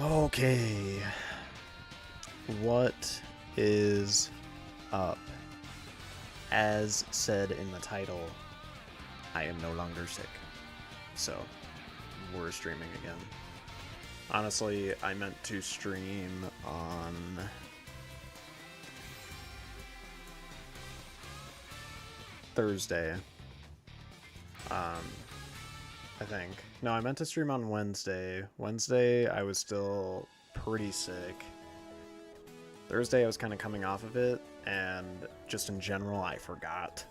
Okay. What is up? As said in the title, I am no longer sick. So, we're streaming again. Honestly, I meant to stream on Thursday. I think. No, I meant to stream on Wednesday. Wednesday, I was still pretty sick. Thursday, I was kind of coming off of it, and just in general, I forgot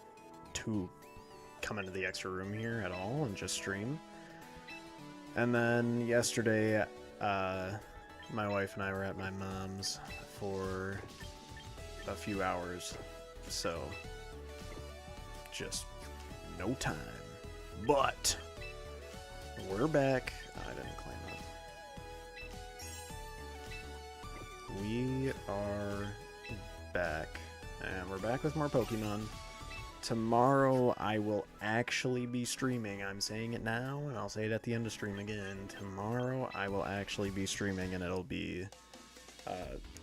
to come into the extra room here at all and just stream. And then yesterday, my wife and I were at my mom's for a few hours, so just no time. But we're back. I didn't claim that. We are back, and we're back with more Pokemon. Tomorrow I will actually be streaming. I'm saying it now, and I'll say it at the end of stream again. Tomorrow I will actually be streaming, and it'll be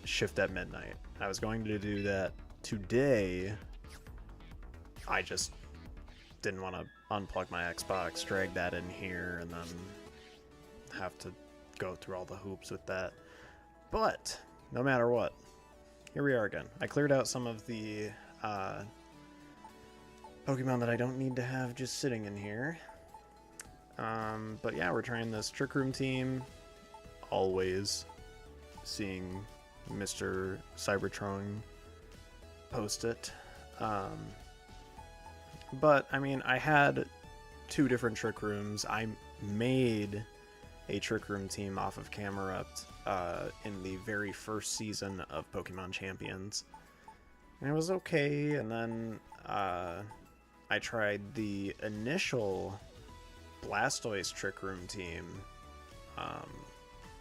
shift at midnight. I was going to do that today. I just didn't want to unplug my Xbox, drag that in here, and then have to go through all the hoops with that. But no matter what, here we are again. I cleared out some of the Pokemon that I don't need to have just sitting in here. But yeah, we're trying this Trick Room team. Always seeing Mr. Cybertron post it. But, I mean, I had two different Trick Rooms. I made a Trick Room team off of Camerupt in the very first season of Pokemon Champions. And it was okay, and then I tried the initial Blastoise Trick Room team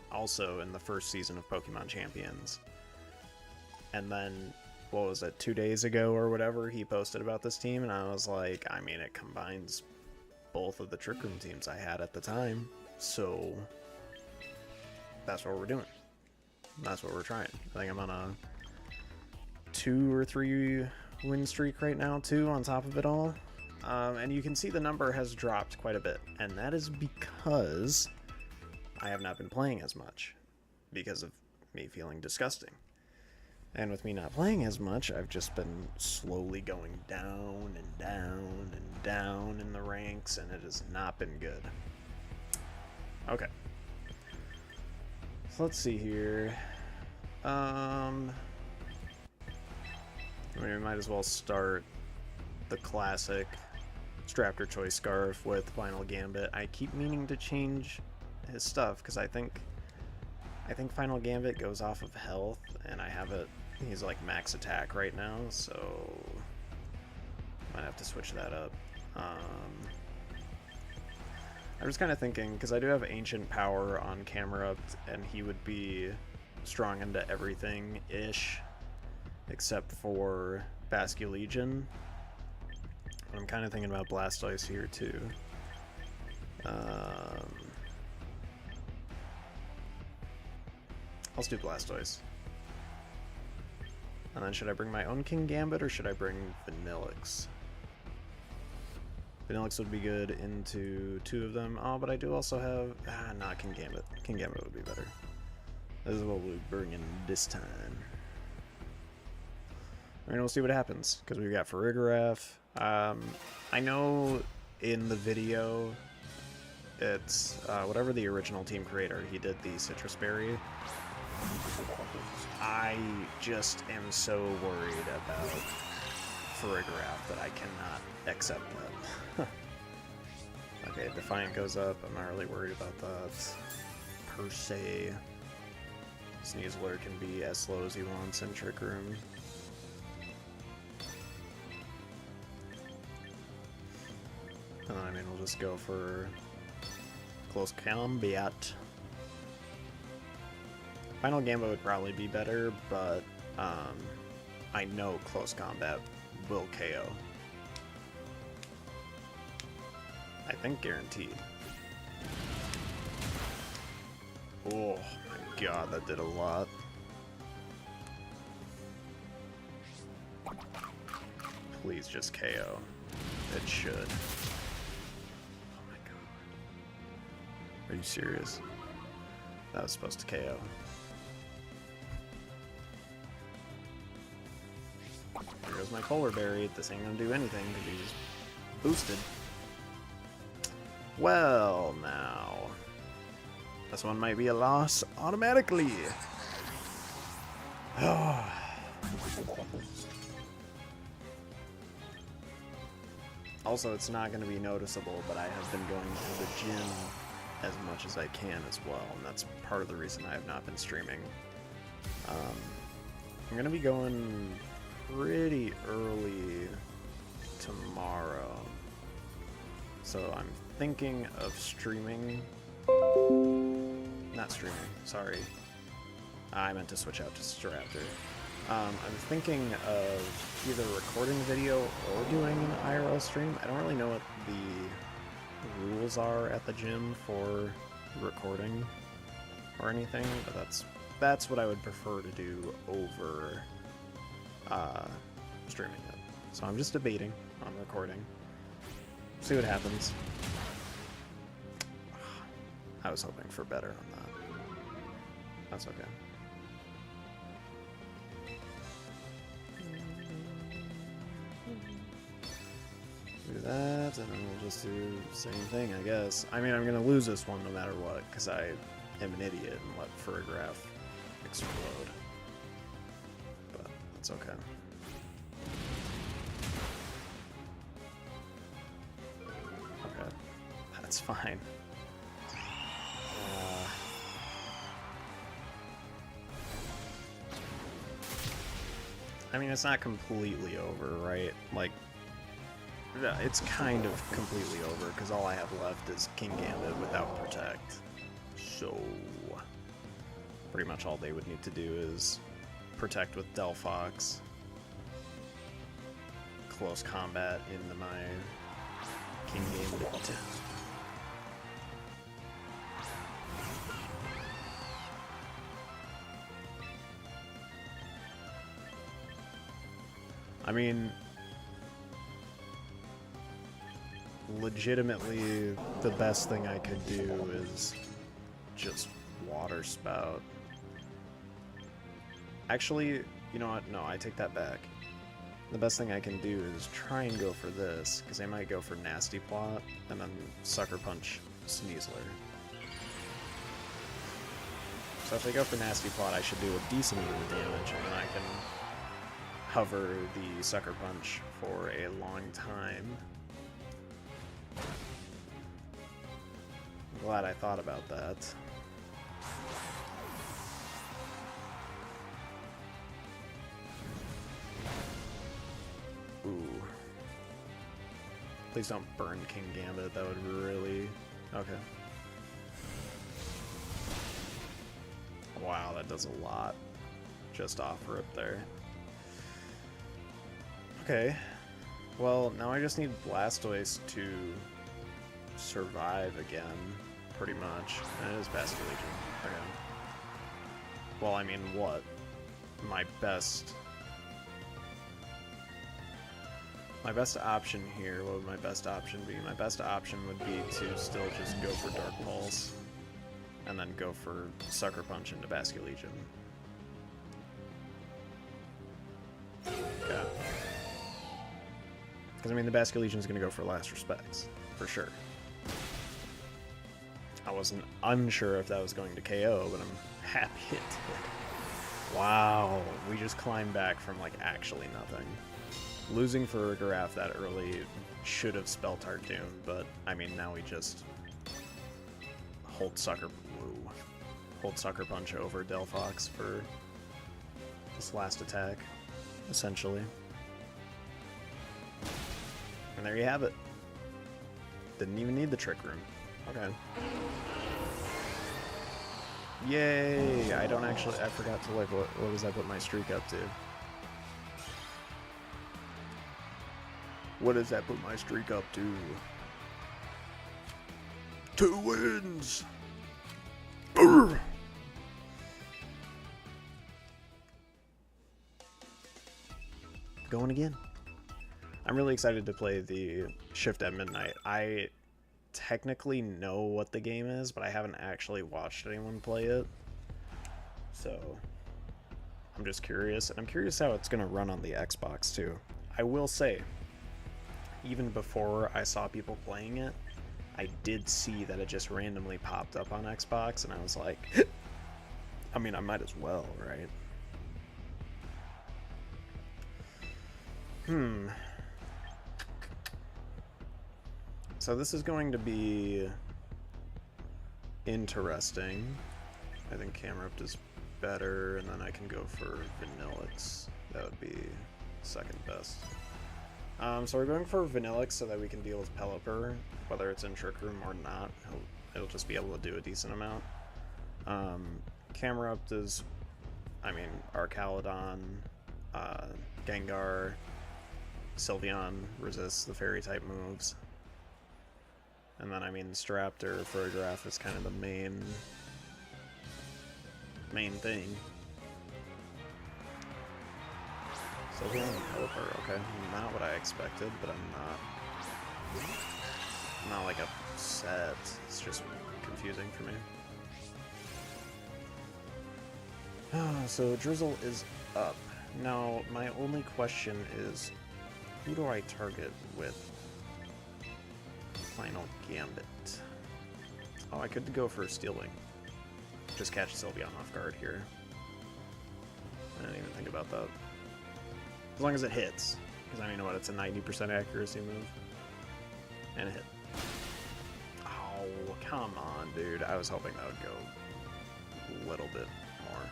also in the first season of Pokemon Champions. And then, what was it, 2 days ago or whatever, he posted about this team, and I was like, I mean, it combines both of the Trick Room teams I had at the time, so that's what we're doing. That's what we're trying. I think I'm on a 2 or 3 win streak right now, too, on top of it all. And you can see the number has dropped quite a bit, and that is because I have not been playing as much because of me feeling disgusting. And with me not playing as much, I've just been slowly going down and down and down in the ranks, and it has not been good. Okay. So let's see here. We might as well start the classic Straptor Choice Scarf with Final Gambit. I keep meaning to change his stuff, because I think Final Gambit goes off of health, and I have it, he's like max attack right now, so might have to switch that up. I was kind of thinking, because I do have Ancient Power on Camerupt, and he would be strong into everything-ish, except for Basculegion. I'm kind of thinking about Blastoise here, too. Let's do Blastoise. And then should I bring my own King Gambit, or should I bring Vanillix? Vanillix would be good into 2 of them. Oh, but I do also have... not King Gambit. King Gambit would be better. This is what we'll bring in this time. And we'll see what happens, because we've got Farigiraf. I know in the video, it's whatever the original team creator, he did the Citrus Berry. I just am so worried about Farigiraf that I cannot accept that. Okay, Defiant goes up. I'm not really worried about that per se. Sneasler can be as slow as he wants in Trick Room. I mean, we'll just go for Close Combat. Final Gambit would probably be better, but I know Close Combat will KO. I think guaranteed. Oh my God, that did a lot. Please just KO. It should. Oh my god. Are you serious? That was supposed to KO. There goes my Polar Berry. This ain't gonna do anything because he's boosted. Well, now. This one might be a loss automatically. Also, it's not going to be noticeable, but I have been going to the gym as much as I can as well, and that's part of the reason I have not been streaming. I'm going to be going pretty early tomorrow, so I'm thinking of streaming. Not streaming, sorry. I meant to switch out to Straptor. I'm thinking of either recording video or doing an IRL stream. I don't really know what the rules are at the gym for recording or anything, but that's what I would prefer to do over streaming it. So I'm just debating on recording. See what happens. I was hoping for better on that. That's okay. Do that, and then we'll just do the same thing, I guess. I mean, I'm gonna lose this one no matter what, because I am an idiot and let Furgraph explode. But that's okay. Okay, that's fine. I mean, it's not completely over, right? Like, it's kind of completely over, because all I have left is King Gambit without Protect. So, pretty much all they would need to do is Protect with Delphox, close combat into my King Gambit. I mean, legitimately, the best thing I could do is just Water Spout. Actually, you know what? No, I take that back. The best thing I can do is try and go for this, because they might go for Nasty Plot, and then Sucker Punch Sneasler. So if they go for Nasty Plot, I should do a decent amount of damage, and then I can hover the Sucker Punch for a long time. I'm glad I thought about that. Ooh. Please don't burn King Gambit, that would really... Okay. Wow, that does a lot. Just off rip there. Okay. Well, now I just need Blastoise to survive again, pretty much. And it is Basculegion. Okay. Well, I mean, what? My best option here, what would my best option be? My best option would be to still just go for Dark Pulse, and then go for Sucker Punch into Basculegion. Okay. Because, I mean, the Basculegion's going to go for Last Respects, for sure. I wasn't unsure if that was going to KO, but I'm happy it did. Wow, we just climbed back from, like, actually nothing. Losing for Giraffe that early should have spelled our doom, but, I mean, now we just hold Sucker Punch over Delphox for this last attack, essentially. And there you have it. Didn't even need the Trick Room. Okay. Yay! I forgot to, like, what was I put my streak up to? What does that put my streak up to? 2 wins! Brr. going again. I'm really excited to play the Shift at Midnight. I technically know what the game is, but I haven't actually watched anyone play it. So I'm just curious, and I'm curious how it's going to run on the Xbox too. I will say, even before I saw people playing it, I did see that it just randomly popped up on Xbox, and I was like, I mean, I might as well, right? So this is going to be interesting. I think camera up is better, and then I can go for Vanillix. That would be second best. So we're going for Vanillix so that we can deal with Pelipper, whether it's in Trick Room or not. It'll just be able to do a decent amount. Camera up is, I mean, Archaludon, Gengar, Sylveon resists the fairy type moves. And then, I mean, Staraptor, Ferograph is kind of the main thing. Sylveon and Pelipper, okay. Not what I expected, but I'm not like upset. It's just confusing for me. So Drizzle is up. Now, my only question is, who do I target with Final Gambit? Oh, I could go for Steel Wing. Just catch Sylveon off guard here. I didn't even think about that. As long as it hits. Because I mean, what, it's a 90% accuracy move. And it hit. Oh, come on, dude. I was hoping that would go a little bit more.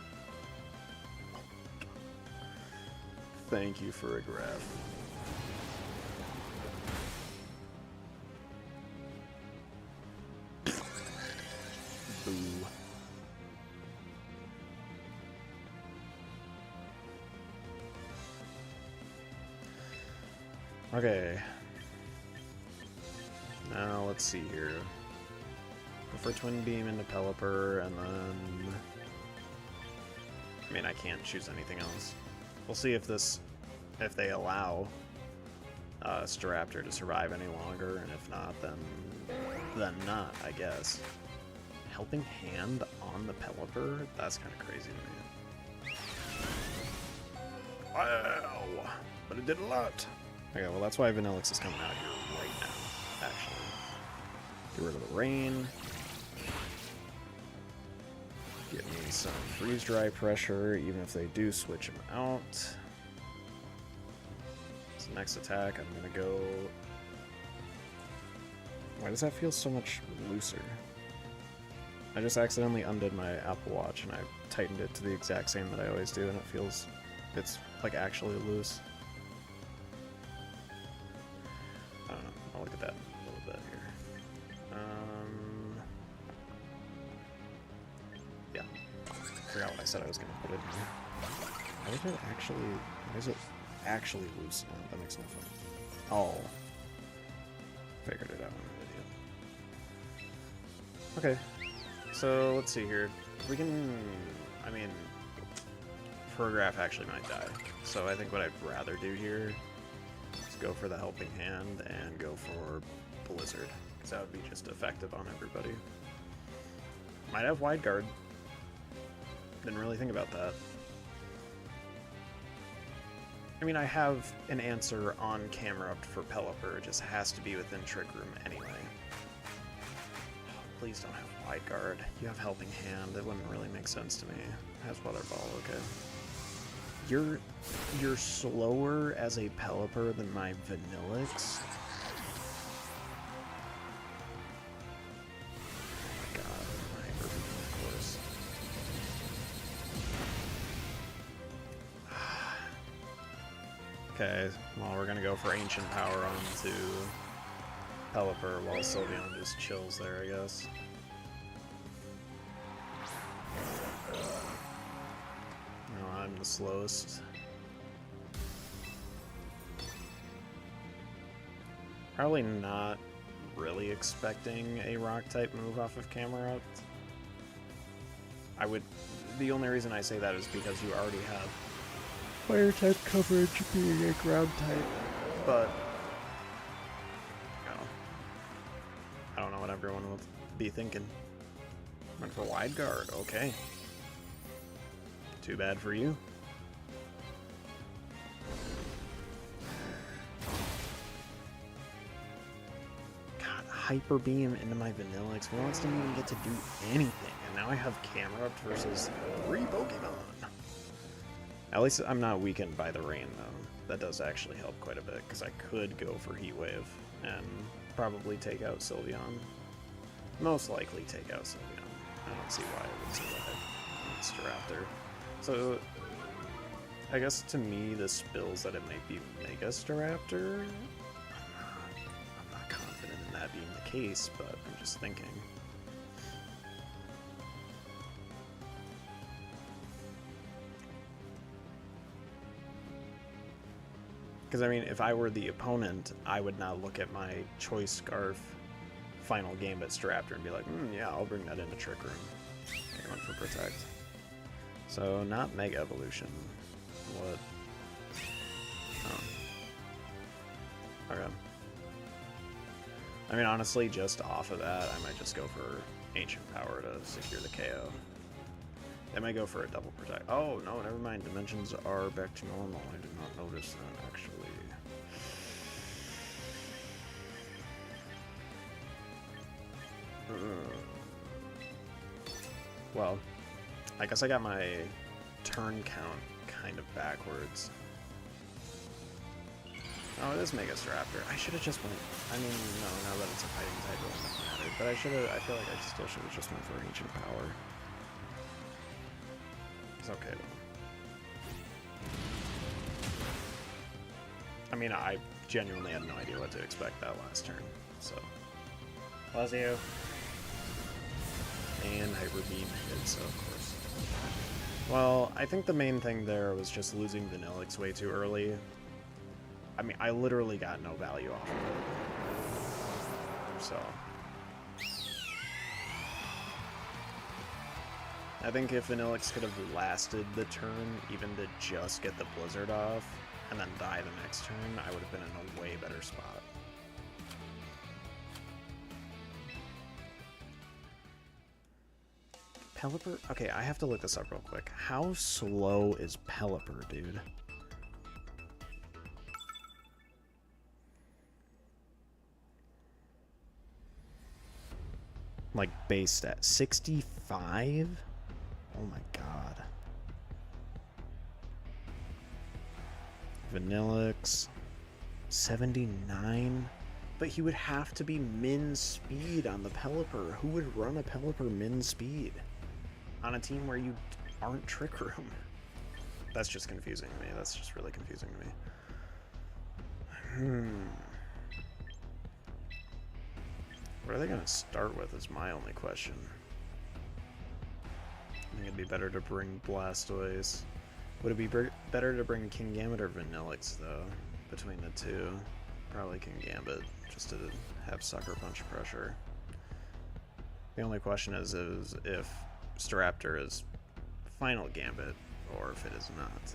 Thank you for a graph. Boo. Okay. Now let's see here. Go for Twin Beam into Pelipper, and then... I mean, I can't choose anything else. We'll see if they allow Staraptor to survive any longer, and if not, then not, I guess. Helping Hand on the Pelipper? That's kind of crazy to me. Wow! But it did a lot. Okay, well that's why Vanillix is coming out here right now, actually. Get rid of the rain. Get me some freeze-dry pressure, even if they do switch him out. So next attack, I'm gonna go... Why does that feel so much looser? I just accidentally undid my Apple Watch and I tightened it to the exact same that I always do, and it feels... it's like actually loose. I don't know, I'll look at that in a little bit here. Yeah. I forgot what I said I was going to put it in here. Why is it actually loose now? That makes no sense. Oh. Figured it out, I'm an idiot. Okay. So, let's see here. We can... I mean... Ferograph actually might die. So I think what I'd rather do here is go for the Helping Hand and go for Blizzard. Because that would be just effective on everybody. Might have Wide Guard. Didn't really think about that. I mean, I have an answer on camera up for Pelipper. It just has to be within Trick Room anyway. Oh, please don't have Wide Guard. You have Helping Hand. That wouldn't really make sense to me. It has Weather Ball, okay. You're slower as a Pelipper than my Vanillix? Oh my god, my Hyperbeam, of course. Okay, well we're gonna go for Ancient Power onto Pelipper while Sylveon just chills there, I guess. I'm the slowest. Probably not really expecting a rock type move off of camera up. The only reason I say that is because you already have fire type coverage being a ground type. But, you know, I don't know what everyone will be thinking. Went for wide guard, okay. Too bad for you. God, Hyper Beam into my Vanillix. Vanillix didn't even get to do anything, and now I have Camera Up versus 3 Pokemon. At least I'm not weakened by the rain, though. That does actually help quite a bit, because I could go for Heat Wave and probably take out Sylveon. Most likely take out Sylveon. I don't see why it would survive against Staraptor. So, I guess to me this spills that it might be Mega Staraptor. I'm not confident in that being the case, but I'm just thinking. Because, I mean, if I were the opponent, I would not look at my Choice Scarf final Gambit Staraptor and be like, yeah, I'll bring that into Trick Room. Okay, went for Protect. So, not Mega Evolution. What? Oh. Okay. I mean, honestly, just off of that, I might just go for Ancient Power to secure the KO. I might go for a double Protect. Oh, no, never mind. Dimensions are back to normal. I did not notice that, actually. Well, I guess I got my turn count kind of backwards. Oh, it is Mega Staraptor. I should have just went. I mean, no, now that it's a fighting type, it wouldn't have mattered. But I should have. I feel like I still should have just went for Ancient Power. It's okay though. I mean, I genuinely had no idea what to expect that last turn. So, was you? And Hyper Beam hit, so of course. Well, I think the main thing there was just losing Vanillix way too early. I mean, I literally got no value off of it. So. I think if Vanillix could have lasted the turn, even to just get the Blizzard off, and then die the next turn, I would have been in a way better spot. Pelipper? Okay, I have to look this up real quick. How slow is Pelipper, dude? Like, base stat. 65? Oh my god. Vanillix. 79? But he would have to be min speed on the Pelipper. Who would run a Pelipper min speed? On a team where you aren't Trick Room. That's just confusing to me. That's just really confusing to me. What are they going to start with is my only question. I think it'd be better to bring Blastoise. Would it be better to bring Kingambit or Vanillix, though, between the two? Probably Kingambit, just to have Sucker Punch pressure. The only question is if Staraptor is Final Gambit, or if it is not.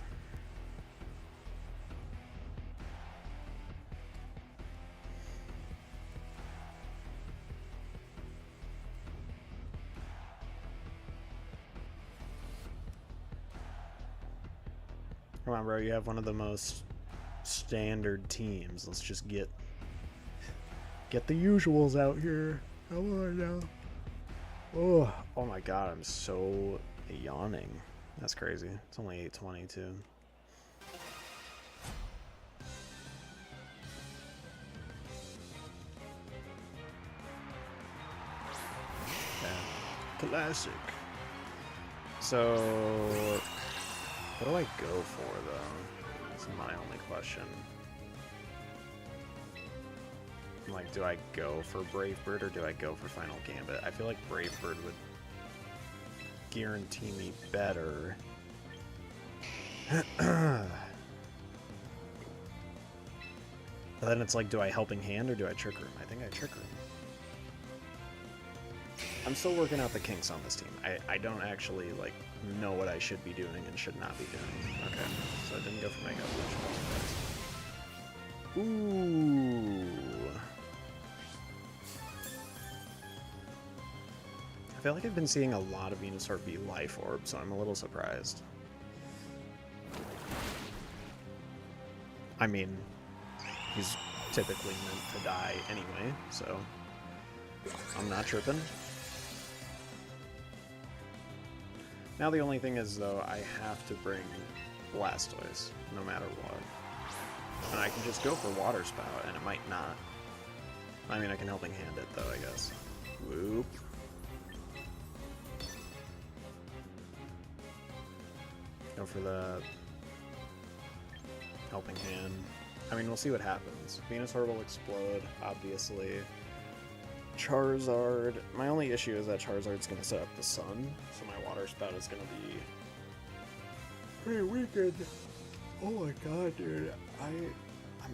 Come on, bro, you have one of the most standard teams. Let's just get the usuals out here. Come on now. Oh my god, I'm so yawning. That's crazy. It's only 8:20 too. Yeah. Classic. So, what do I go for though? That's my only question. Like, do I go for Brave Bird or do I go for Final Gambit? I feel like Brave Bird would guarantee me better. But then it's like, do I Helping Hand or do I Trick Room? I think I Trick Room. I'm still working out the kinks on this team. I don't actually, like, know what I should be doing and should not be doing. Okay, so I didn't go for Mega Evolution. Ooh. I feel like I've been seeing a lot of Venusaur be Life Orb, so I'm a little surprised. I mean, he's typically meant to die anyway, so I'm not tripping. Now the only thing is, though, I have to bring Blastoise, no matter what. And I can just go for Water Spout, and it might not. I mean, I can Helping Hand it, though, I guess. Whoop. Go for the Helping Hand. I mean, we'll see what happens. Venusaur will explode, obviously. Charizard. My only issue is that Charizard's going to set up the sun, so my Water Spout is going to be pretty weakened. Oh my god, dude. I'm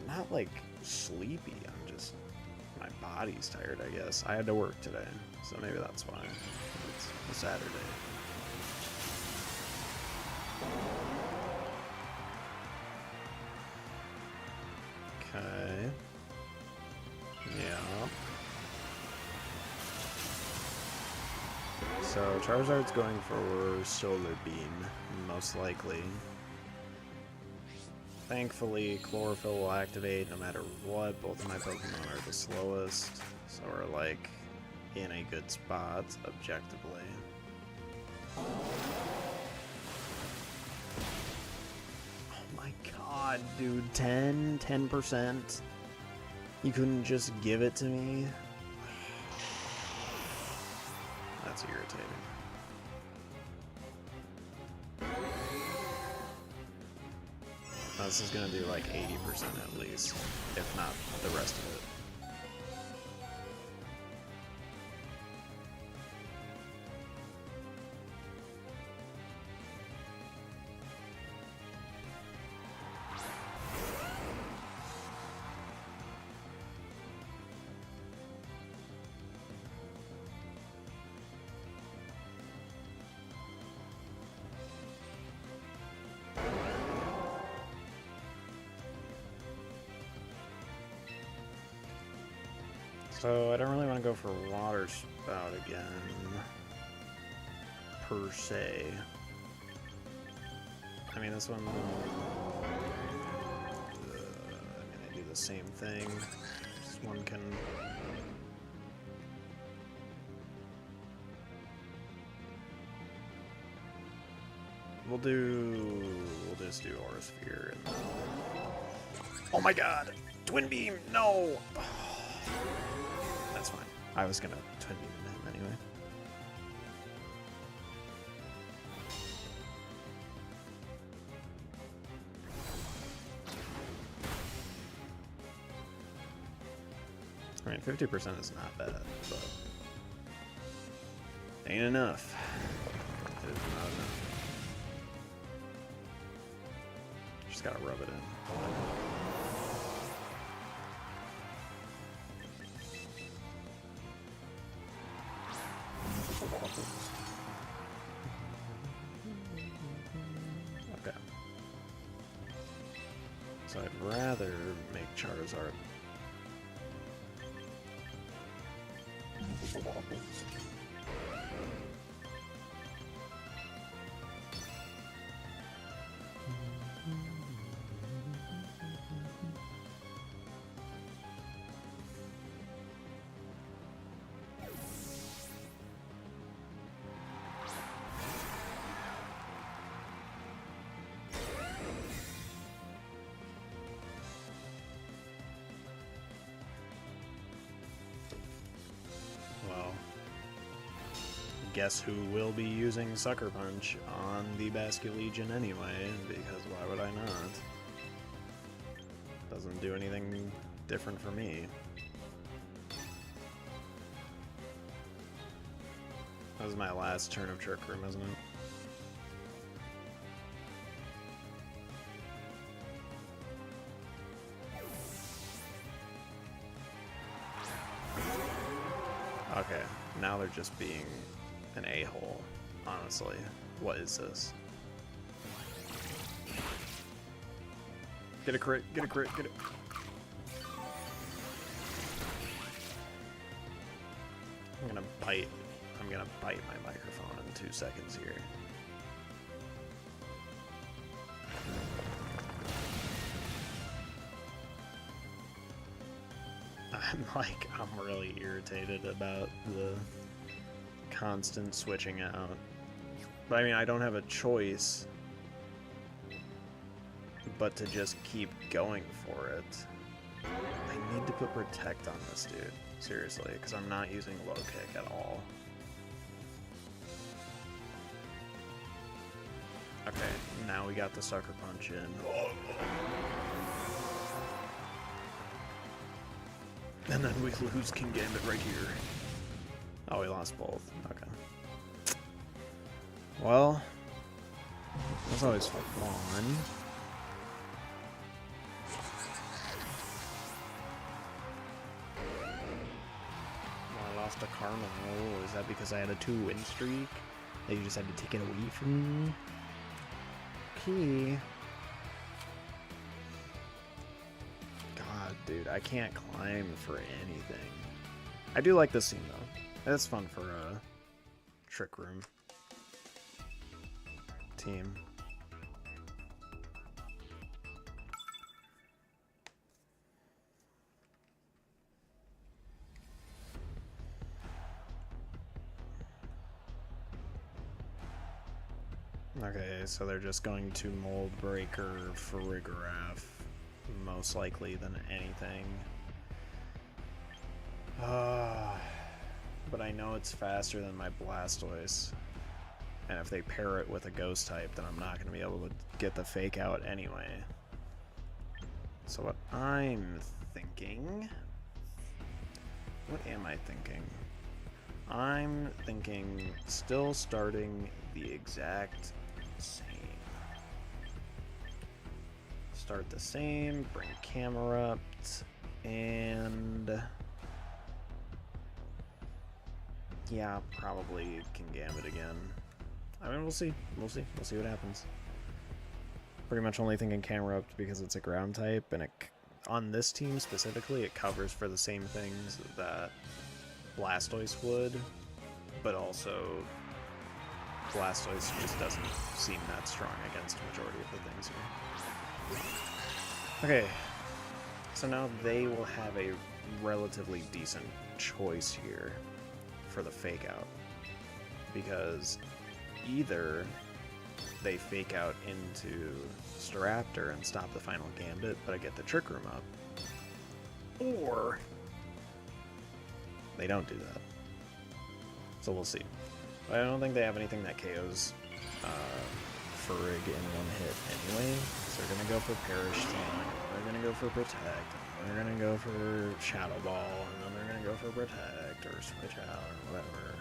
not, like, sleepy. I'm just... my body's tired, I guess. I had to work today, so maybe that's why. It's a Saturday. Okay. Yeah. So Charizard's going for Solar Beam, most likely. Thankfully, Chlorophyll will activate no matter what. Both of my Pokemon are the slowest, so we're like in a good spot, objectively. Oh my god, dude, 10%? You couldn't just give it to me? That's irritating. This is gonna do like 80% at least, if not the rest of it. So I don't really want to go for Water Spout again, per se. I mean, this one, I do the same thing. This one can... We'll just do Aura Sphere. And... Oh my god! Twin Beam! No! That's fine. I was gonna Twin Beam him anyway. I mean, 50% is not bad, but ain't enough. It is not enough. Just gotta rub it in. Okay. So I'd rather make Charizard. Guess who will be using Sucker Punch on the Basculegion anyway, because why would I not? Doesn't do anything different for me. That was my last turn of Trick Room, isn't it? Okay, Now they're just being an a-hole, honestly. What is this? Get a crit, get a crit, get it. I'm gonna bite my microphone in 2 seconds here. I'm really irritated about the constant switching out. But I mean, I don't have a choice but to just keep going for it. I need to put protect on this dude, seriously, because I'm not using low kick at all. Okay, now we got the sucker punch in. And then we lose King Gambit right here. Oh, we lost both. Okay. Well, that's always fun. I lost a karma. Oh, is that because I had a 2-win streak? That you just had to take it away from me? Okay. God, dude, I can't climb for anything. I do like this scene, though. It's fun for a trick room team. Okay, so they're just going to Mold Breaker Farigiraf, most likely than anything. But I know it's faster than my Blastoise. And if they pair it with a Ghost type, then I'm not going to be able to get the Fake Out anyway. So what I'm thinking... What am I thinking? I'm thinking still starting the exact same. Start the same, bring camera up, and yeah, probably can Gambit again. I mean, we'll see. We'll see what happens. Pretty much only thinking camera up because it's a ground type, and it, on this team specifically, it covers for the same things that Blastoise would, but also Blastoise just doesn't seem that strong against the majority of the things here. Okay, so now they will have a relatively decent choice here for the Fake Out, because either they Fake Out into Staraptor and stop the final Gambit, but I get the Trick Room up, or they don't do that. So we'll see. But I don't think they have anything that KOs Farig in one hit anyway. So they're gonna go for Perish Song, they're gonna go for Protect, and they're gonna go for Shadow Ball, and then they're gonna go for Protect or Switch Out or whatever.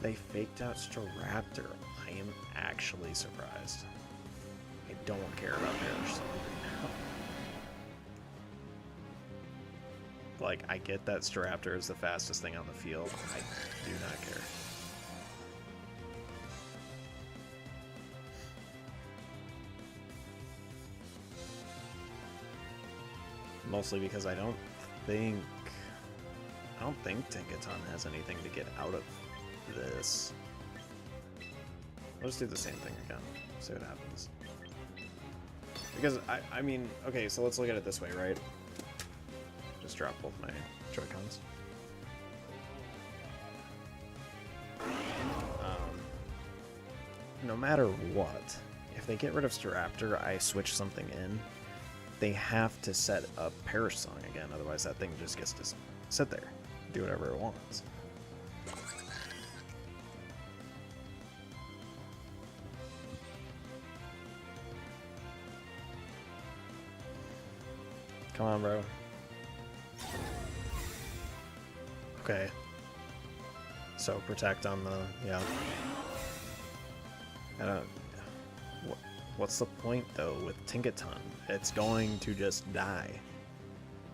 They faked out Staraptor. I am actually surprised. I don't care about Perish Song right now. Like, I get that Staraptor is the fastest thing on the field. I do not care. Mostly because I don't think Tinkaton has anything to get out of this. Let's do the same thing again. See what happens. Because I mean, okay, so let's look at it this way, right? Just drop both my Joy-Cons. No matter what, if they get rid of Staraptor, I switch something in, they have to set up Perish Song again, otherwise that thing just gets to sit there, do whatever it wants. Come on, bro. Okay. So Protect on the, yeah. I don't... What's the point, though, with Tinkaton? It's going to just die.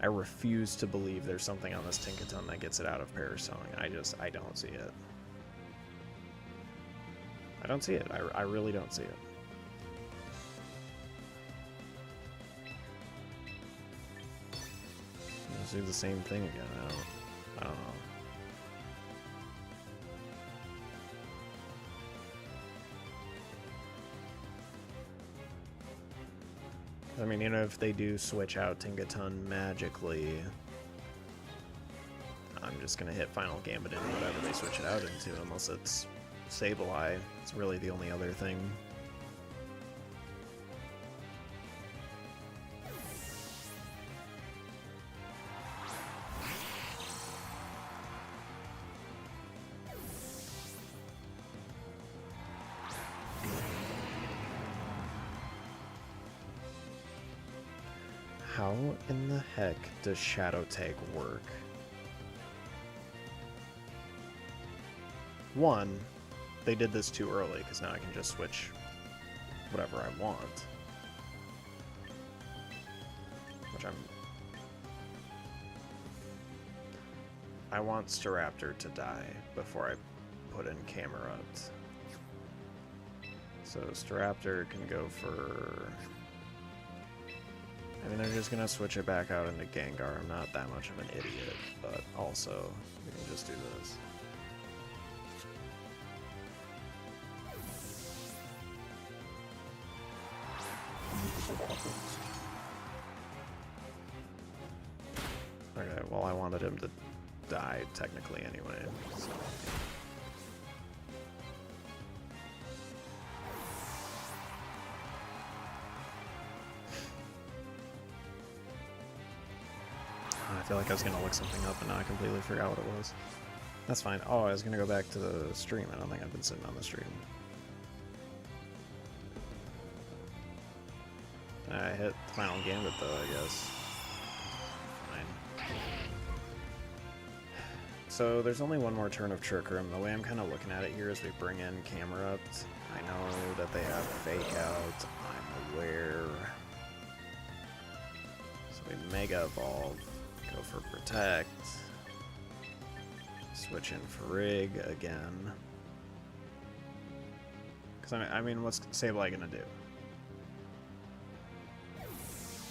I refuse to believe there's something on this Tinkaton that gets it out of Parasong. I don't see it. I don't see it. I really don't see it. Let's do the same thing again. I don't know. I mean, you know, if they do switch out Tinkaton magically, I'm just gonna hit Final Gambit in whatever they switch it out into, unless it's Sableye. It's really the only other thing. How in the heck does Shadow Tag work? One, they did this too early, because now I can just switch whatever I want. Which I want Staraptor to die before I put in Camerupt. So Staraptor can go for... I mean, they're just gonna switch it back out into Gengar. I'm not that much of an idiot, but also, we can just do this. Okay, well, I wanted him to die, technically, anyway, so... I feel like I was gonna look something up and now I completely forgot what it was. That's fine. Oh, I was gonna go back to the stream. I don't think I've been sitting on the stream. I hit Final Gambit though, I guess. Fine. So there's only one more turn of Trick Room. The way I'm kind of looking at it here is we bring in Camerupt. I know that they have Fake Out. I'm aware. So we Mega Evolve. Go for Protect. Switch in for Rig again. Because I mean, what's Sableye gonna do?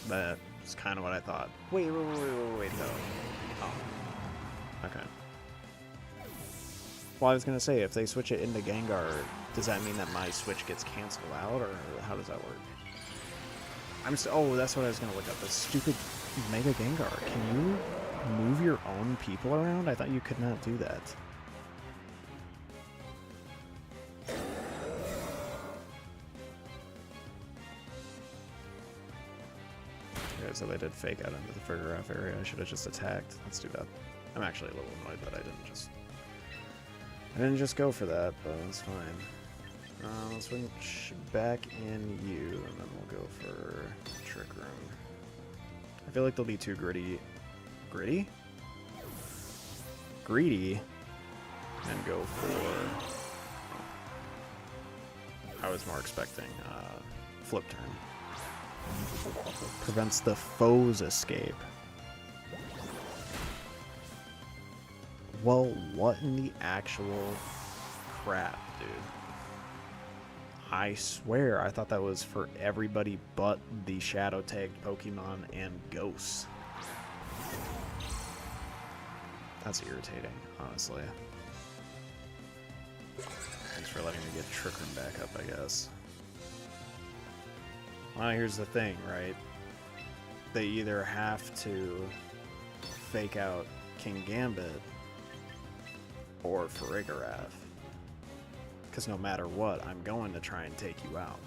That's kind of what I thought. Wait, though. Oh. Okay. Well, I was gonna say, if they switch it into Gengar, does that mean that my switch gets canceled out, or how does that work? Oh, that's what I was gonna look up. The stupid Mega Gengar. Can you move your own people around? I thought you could not do that. Okay, so they did Fake Out into the Ferrograff area. I should have just attacked. That's too bad. I'm actually a little annoyed that I didn't just go for that, but it's fine. Let's switch back in you, and then we'll go for Trick Room. I feel like they'll be too greedy. Greedy? Greedy? And go for... I was more expecting Flip Turn. Prevents the foe's escape. Well, what in the actual crap, dude? I swear, I thought that was for everybody but the Shadow-tagged Pokemon and Ghosts. That's irritating, honestly. Thanks for letting me get Trick Room back up, I guess. Well, here's the thing, right? They either have to Fake Out King Gambit or Farigiraf. Because no matter what, I'm going to try and take you out.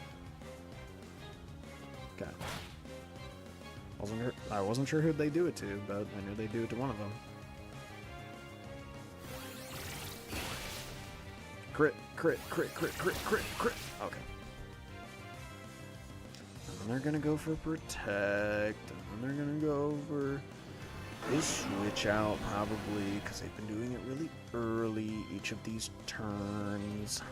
Okay. I wasn't sure who'd they do it to, but I knew they'd do it to one of them. Crit, crit, crit, crit, crit, crit, crit. Okay. And then they're gonna go for Protect, and then they're gonna go for a Switch Out, probably, because they've been doing it really early each of these turns.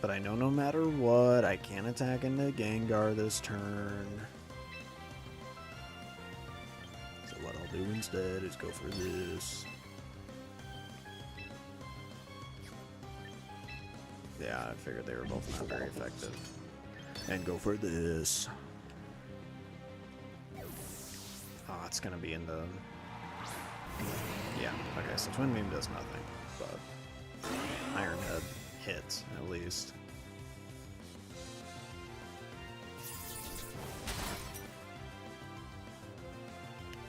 But I know no matter what, I can't attack into Gengar this turn. So what I'll do instead is go for this. Yeah, I figured they were both not very effective. And go for this. Oh, it's gonna be in the... Yeah, okay, so Twin Beam does nothing, but Iron Head hits, at least.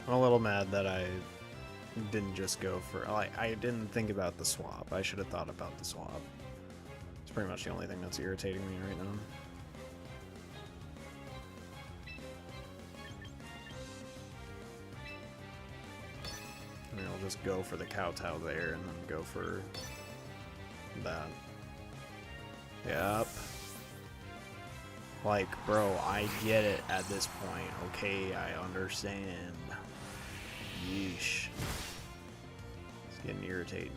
I'm a little mad that I didn't just go for... I didn't think about the swap. I should have thought about the swap. It's pretty much the only thing that's irritating me right now. I mean, I'll just go for the kowtow there and then go for that. Yep. Like, bro, I get it at this point. Okay, I understand. Yeesh. It's getting irritating.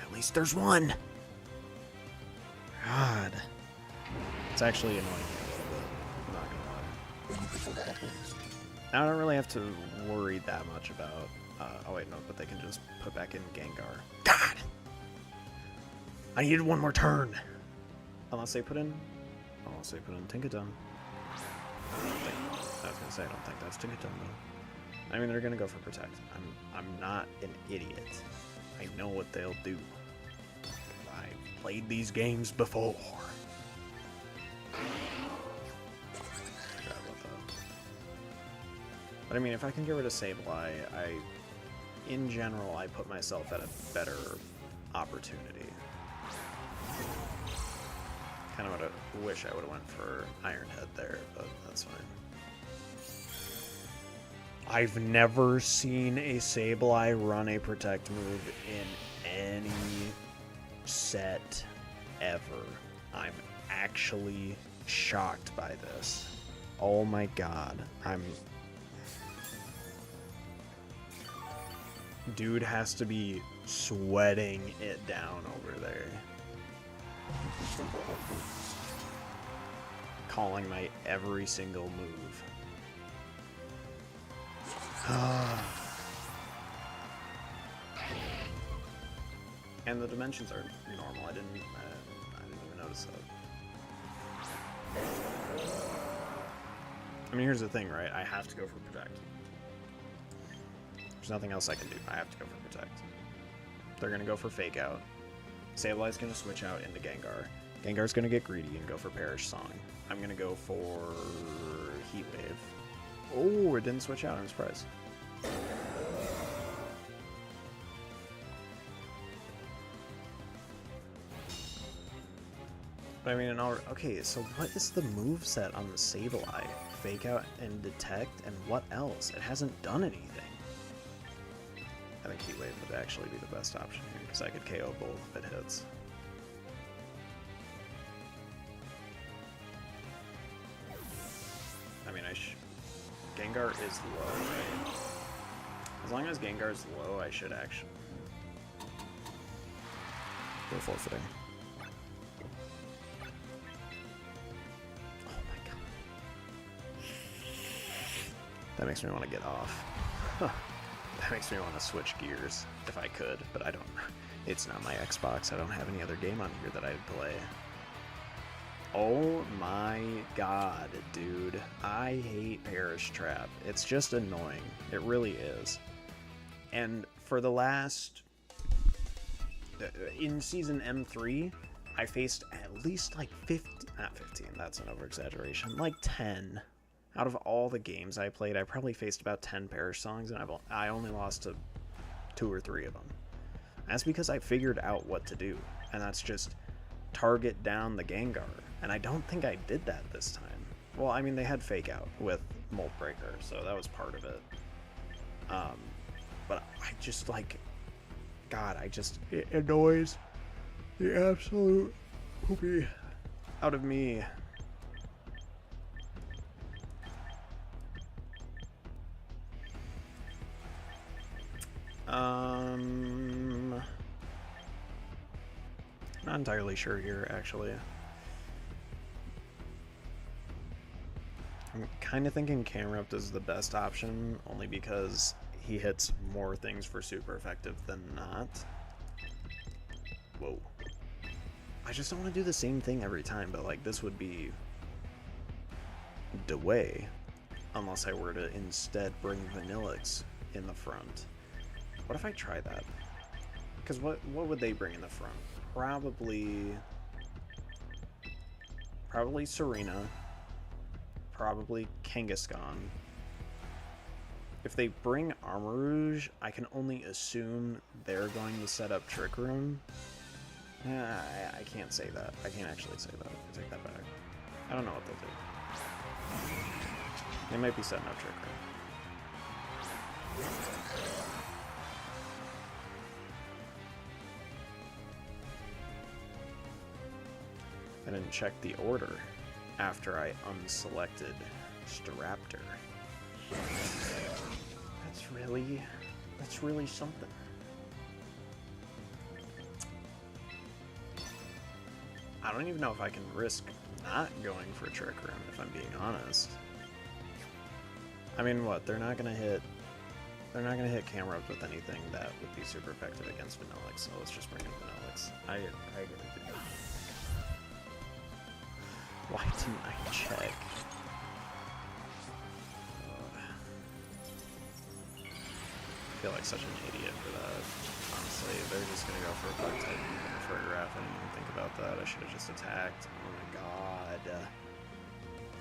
At least there's one! God. It's actually annoying me a little bit. I'm not gonna lie. I don't really have to worry that much about... oh wait, no, but they can just put back in Gengar. God! I needed one more turn! Unless they put in Tinkaton. I was gonna say, I don't think that's Tinkaton though. I mean, they're gonna go for Protect. I'm not an idiot. I know what they'll do. I've played these games before. But I mean, if I can get rid of Sableye, in general, I put myself at a better opportunity. Kind of wish I would have went for Iron Head there, but that's fine. I've never seen a Sableye run a Protect move in any set ever. I'm actually shocked by this. Oh my god. Dude has to be sweating it down over there. Calling my every single move. And the dimensions are normal. I didn't even notice that. I mean, here's the thing, right? I have to go for Protect. There's nothing else I can do. I have to go for Protect. They're gonna go for Fake Out. Sableye's gonna switch out into Gengar. Gengar's gonna get greedy and go for Perish Song. I'm gonna go for Heat Wave. Oh, it didn't switch out. I'm surprised. But I mean, okay, so what is the moveset on the Sableye? Fake Out and Detect, and what else? It hasn't done anything. I think Heat Wave would actually be the best option here, because I could KO both if it hits. I mean, Gengar is low, right? As long as Gengar is low, I should actually go forfeiting. Oh my god. That makes me want to get off. That makes me want to switch gears, if I could, but I don't. It's not my Xbox. I don't have any other game on here that I'd play. Oh my god, dude. I hate Perish Trap. It's just annoying. It really is. And for the last... in Season M3, I faced at least like 15... Not 15, that's an over-exaggeration. Like 10. Out of all the games I played, I probably faced about 10 Perish Songs, and I only lost to 2 or 3 of them. That's because I figured out what to do, and that's just target down the Gengar. And I don't think I did that this time. Well, I mean, they had Fake Out with Molt Breaker, so that was part of it. But I just, like... God, it annoys the absolute poopy out of me. Not entirely sure here, actually. I'm kind of thinking Camerupt is the best option, only because he hits more things for super effective than not. Whoa. I just don't want to do the same thing every time, but like this would be the way, unless I were to instead bring Vanillix in the front. What if I try that? Because what would they bring in the front? Probably Serena, probably Kangaskhan. If they bring Armarouge, I can only assume they're going to set up Trick Room. I can't say that. I can't actually say that. I take that back. I don't know what they'll do. They might be setting up Trick Room. I didn't check the order after I unselected Staraptor. That's really something. I don't even know if I can risk not going for Trick Room, if I'm being honest. I mean, what? They're not gonna hit Camerupt with anything that would be super effective against Vanillix, so let's just bring in Vanillix. I agree with you. Why didn't I check? I feel like such an idiot for that. Honestly, they're just gonna go for a bug type for a graph. I didn't even think about that. I should have just attacked. Oh my god.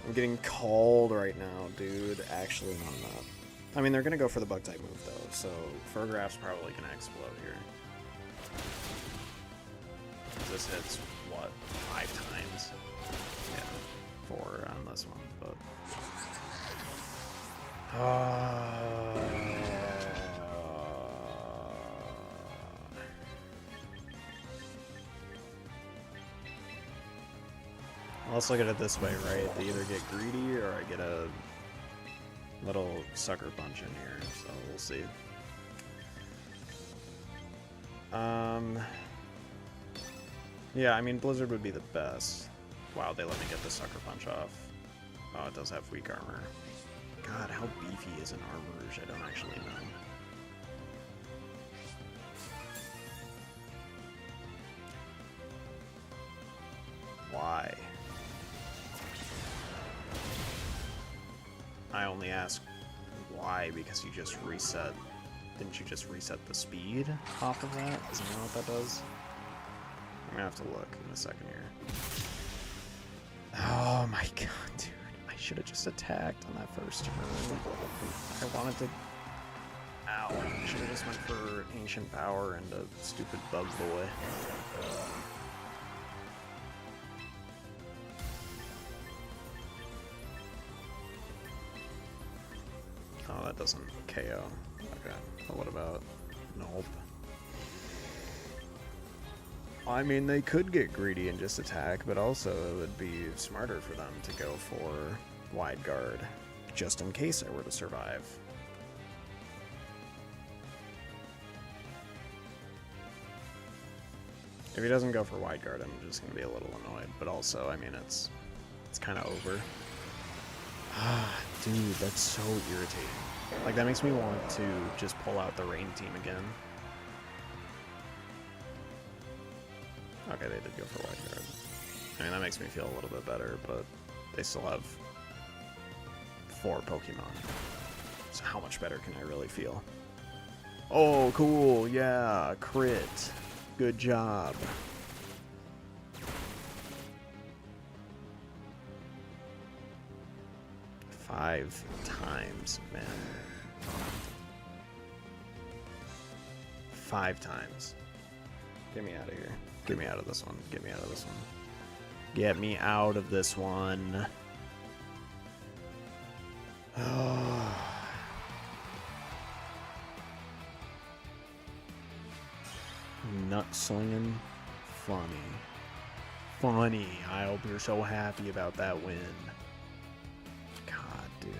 I'm getting called right now, dude. Actually, no, I'm not. I mean, they're gonna go for the bug type move though, so Fergraph's probably gonna explode here. This hits what, 5 times? Yeah, 4 on this one, but. Let's look at it this way, right? They either get greedy or I get a little sucker punch in here, so we'll see. Yeah, I mean, Blizzard would be the best. Wow, they let me get the sucker punch off. Oh, it does have weak armor. God, how beefy is an Armarouge? I don't actually know. Why? I only ask why because you just reset. Didn't you just reset the speed off of that? Isn't that what that does? I'm gonna have to look in a second here. Oh my god, dude. I should have just attacked on that first turn. I wanted to... Ow. I should have just went for Ancient Power and a stupid Bug Boy. Oh, that doesn't KO. Okay. But what about... Nope. I mean, they could get greedy and just attack, but also it would be smarter for them to go for Wide Guard, just in case I were to survive. If he doesn't go for Wide Guard, I'm just going to be a little annoyed, but also, I mean, it's kind of over. Ah, dude, that's so irritating. Like, that makes me want to just pull out the Rain team again. Okay, they did go for Wide Guard. I mean, that makes me feel a little bit better, but they still have 4 Pokemon. So how much better can I really feel? Oh, cool, yeah, crit. Good job. Five times, man. 5 times. Get me out of here. Get me out of this one. Get me out of this one. Get me out of this one. Nut slinging. Funny. Funny. I hope you're so happy about that win. God, dude.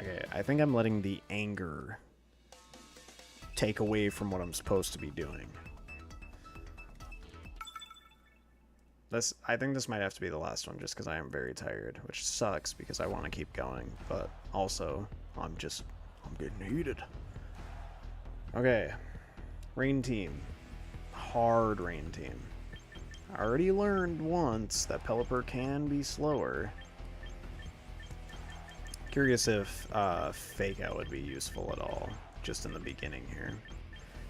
Okay, I think I'm letting the anger take away from what I'm supposed to be doing. I think this might have to be the last one just because I am very tired, which sucks because I want to keep going, but also I'm getting heated. Okay, rain team, hard rain team. I already learned once that Pelipper can be slower. Curious if fake out would be useful at all, just in the beginning here.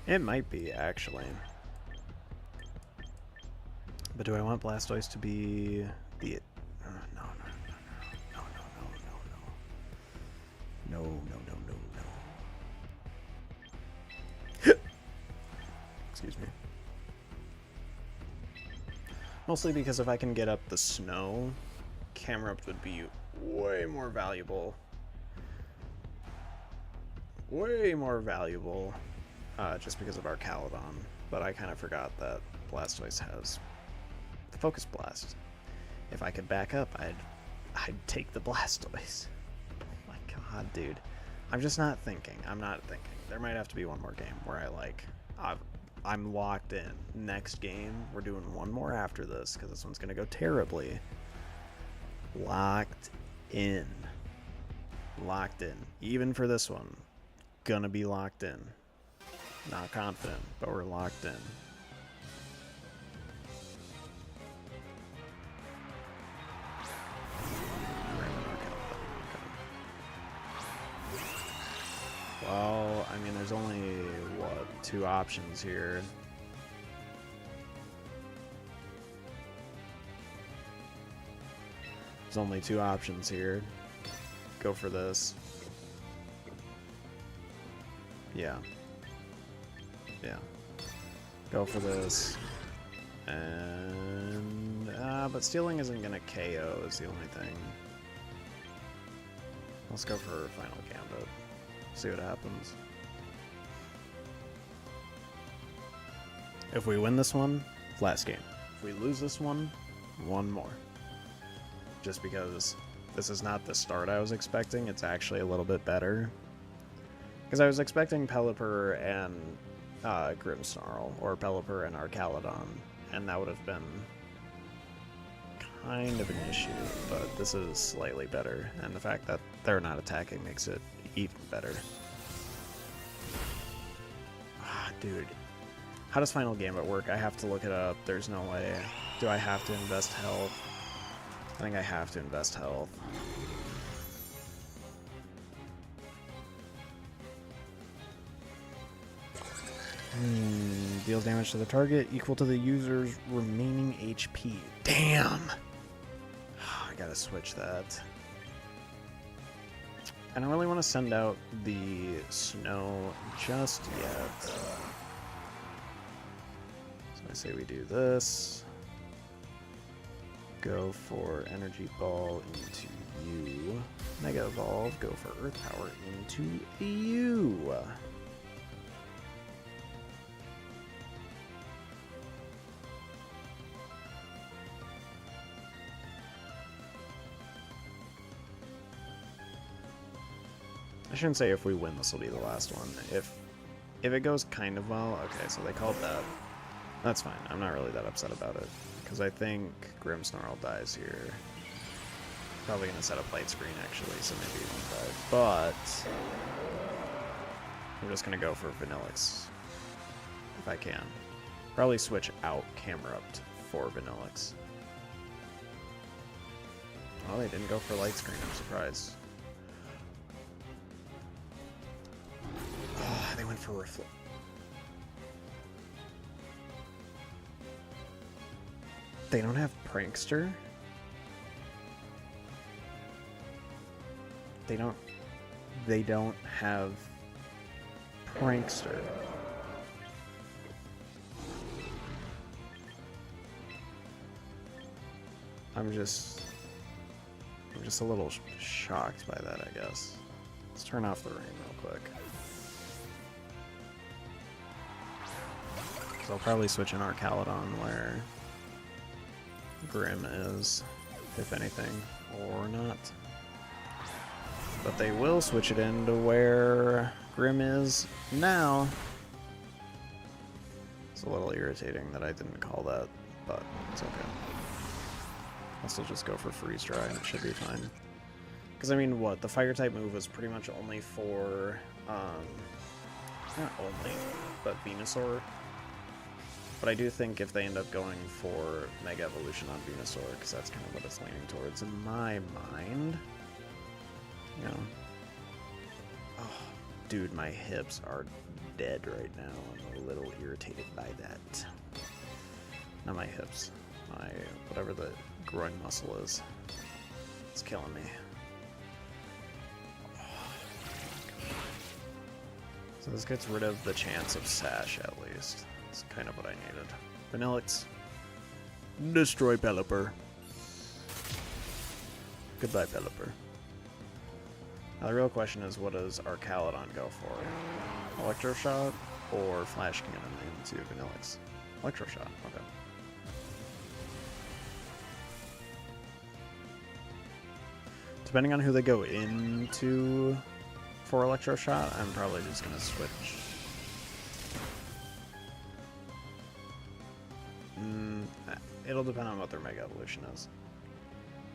It might be, actually. But do I want Blastoise to be the... no. Excuse me. Mostly because if I can get up the snow, Camerupt would be way more valuable. Just because of our Caledon. But I kind of forgot that Blastoise has the Focus Blast. If I could back up, I'd take the Blastoise. Oh my god, dude. I'm just not thinking. I'm not thinking. There might have to be one more game where I'm locked in. Next game, we're doing one more after this because this one's going to go terribly. Locked in. Locked in. Even for this one. Gonna be locked in. Not confident, but we're locked in. Well, I mean, there's only, what, 2 options here. There's only 2 options here. Go for this. Yeah. Go for this. And... but stealing isn't gonna KO is the only thing. Let's go for Final Gambit. See what happens. If we win this one, last game. If we lose this one more. Just because this is not the start I was expecting, it's actually a little bit better. Because I was expecting Pelipper and Grimmsnarl, or Pelipper and Arcaladon, and that would have been kind of an issue, but this is slightly better, and the fact that they're not attacking makes it even better. Dude. How does Final Gambit work? I have to look it up. There's no way. Do I have to invest health? I think I have to invest health. Deals damage to the target equal to the user's remaining HP. Damn! I gotta switch that. I don't really want to send out the snow just yet. So I say we do this. Go for Energy Ball into you. Mega Evolve, go for Earth Power into you. I shouldn't say if we win this will be the last one. If it goes kind of well, okay, so they called that. That's fine. I'm not really that upset about it. Because I think Grimmsnarl dies here. Probably going to set up Light Screen actually, so maybe he won't die. But I'm just going to go for Vanillix. If I can. Probably switch out Camerupt for Vanillix. Well, they didn't go for Light Screen, I'm surprised. They went for Reflect. They don't have Prankster? They don't have Prankster. I'm just a little shocked by that, I guess. Let's turn off the rain real quick. So I'll probably switch in Arcaladon where Grimm is, if anything, or not. But they will switch it into where Grimm is now. It's a little irritating that I didn't call that but it's okay. I'll still just go for Freeze Dry and it should be fine. Because, I mean, what? The Fire-type move was pretty much only for, not only, but Venusaur. But I do think if they end up going for Mega Evolution on Venusaur, because that's kind of what it's leaning towards in my mind. You know. Oh, dude, my hips are dead right now. I'm a little irritated by that. Not my hips. My, whatever the groin muscle is. It's killing me. So this gets rid of the chance of Sash, at least. That's kind of what I needed. Vanillix. Destroy Pelipper. Goodbye, Pelipper. Now the real question is, what does Archaludon go for? Electroshock or Flash Cannon into Vanillix? Electroshock, okay. Depending on who they go into for Electroshock, I'm probably just going to switch. It'll depend on what their Mega Evolution is.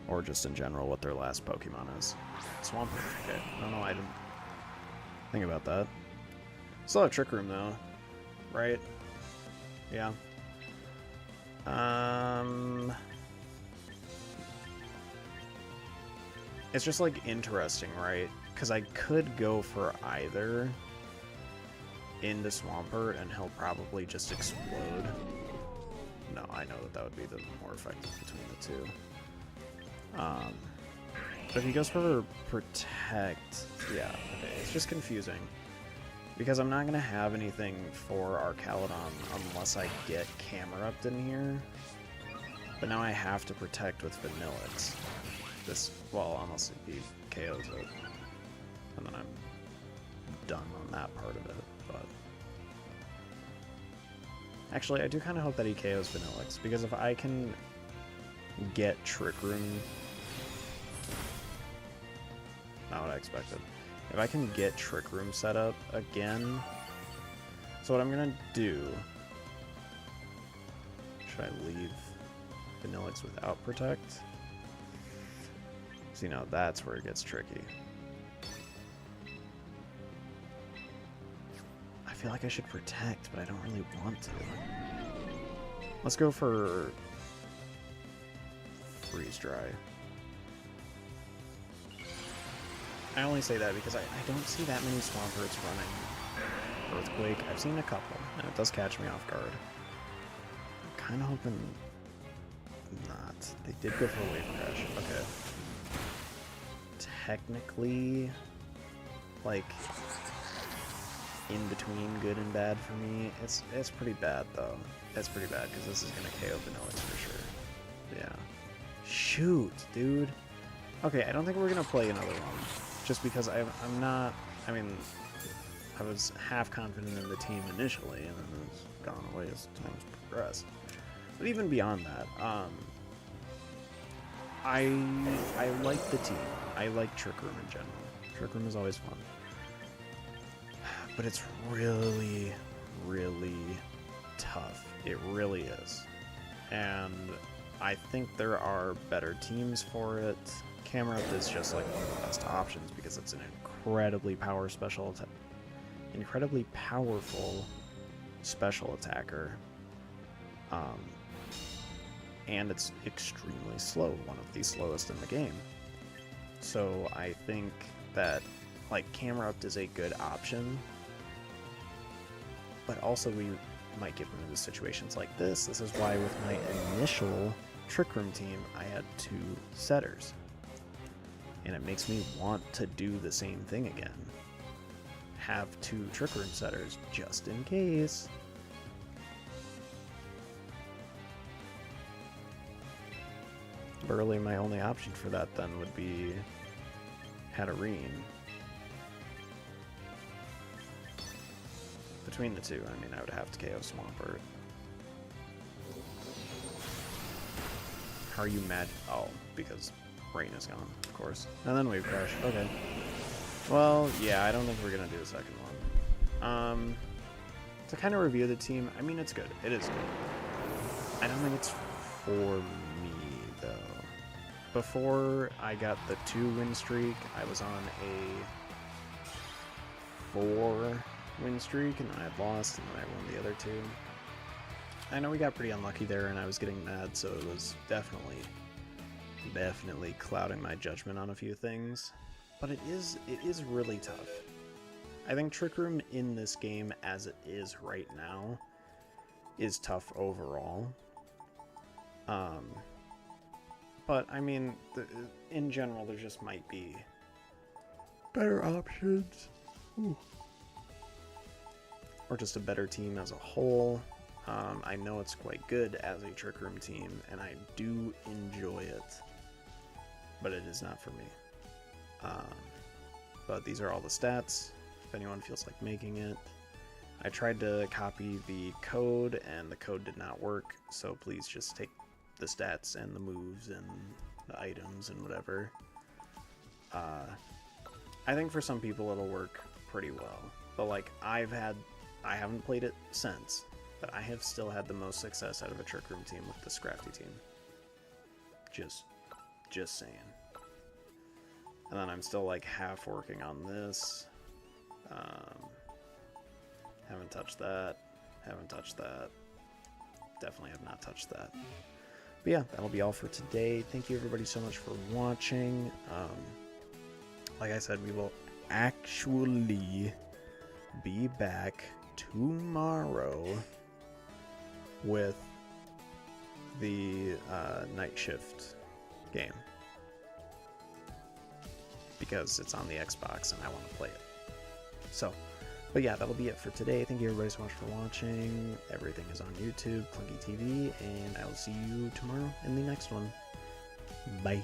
Or just in general what their last Pokemon is. Swampert, okay. I don't know, I didn't think about that. Still have Trick Room though, right? Yeah. It's just like interesting, right? Because I could go for either into Swampert and he'll probably just explode. No, I know that would be the more effective between the two. But if he goes for Protect, yeah, okay, it's just confusing. Because I'm not going to have anything for Archaludon unless I get Camerupt in here. But now I have to Protect with Vanillix. This, well, unless he KOs it. And then I'm done on that part of it, but... Actually, I do kind of hope that he KOs Vanillix, because if I can get Trick Room... Not what I expected. If I can get Trick Room set up again... So what I'm going to do... Should I leave Vanillix without Protect? See, now that's where it gets tricky. I feel like I should Protect, but I don't really want to. Let's go for Freeze Dry. I only say that because I don't see that many Swamperts running Earthquake. I've seen a couple, and it does catch me off guard. I'm kind of hoping not. They did go for a Wave Crash. Okay. Technically, like, in between good and bad for me. It's pretty bad, though. It's pretty bad, because this is going to KO Vanillix for sure. Yeah. Shoot, dude. Okay, I don't think we're going to play another one. Just because I'm not... I mean, I was half confident in the team initially, and then it's gone away as time's progressed. But even beyond that, I like the team. I like Trick Room in general. Trick Room is always fun. But it's really, really tough. It really is. And I think there are better teams for it. Camerupt is just like one of the best options because it's an incredibly powerful special attacker. And it's extremely slow, one of the slowest in the game. So I think that like Camerupt is a good option, but also we might get into situations like this. This is why with my initial Trick Room team, I had 2 setters. And it makes me want to do the same thing again. Have 2 Trick Room setters, just in case. But really, my only option for that then would be Hatterene. Between the two, I mean, I would have to KO Swampert. How are you mad? Oh, because Rain is gone, of course. And then Wave Crash. Okay. Well, yeah, I don't think we're going to do the second one. To kind of review the team, I mean, it's good. It is good. I don't think it's for me, though. Before I got the 2-win streak, I was on a 4-win streak, and then I had lost, and then I won the other 2. I know we got pretty unlucky there, and I was getting mad, so it was definitely clouding my judgment on a few things. But it is really tough. I think Trick Room in this game, as it is right now, is tough overall. But I mean, in general, there just might be better options. Ooh. Or just a better team as a whole. I know it's quite good as a Trick Room team, and I do enjoy it, but it is not for me. But these are all the stats, if anyone feels like making it. I tried to copy the code, and the code did not work, so please just take the stats and the moves and the items and whatever. I think for some people it'll work pretty well, but like I haven't played it since, but I have still had the most success out of a Trick Room team with the Scrafty team. Just saying. And then I'm still like half working on this. Haven't touched that. Haven't touched that. Definitely have not touched that. But yeah, that'll be all for today. Thank you everybody so much for watching. Like I said, we will actually be back tomorrow with the night shift game, because it's on the Xbox and I want to play it. So, but yeah, that'll be it for today. Thank you everybody so much for watching. Everything is on YouTube, Clunky TV, and I will see you tomorrow in the next one. Bye.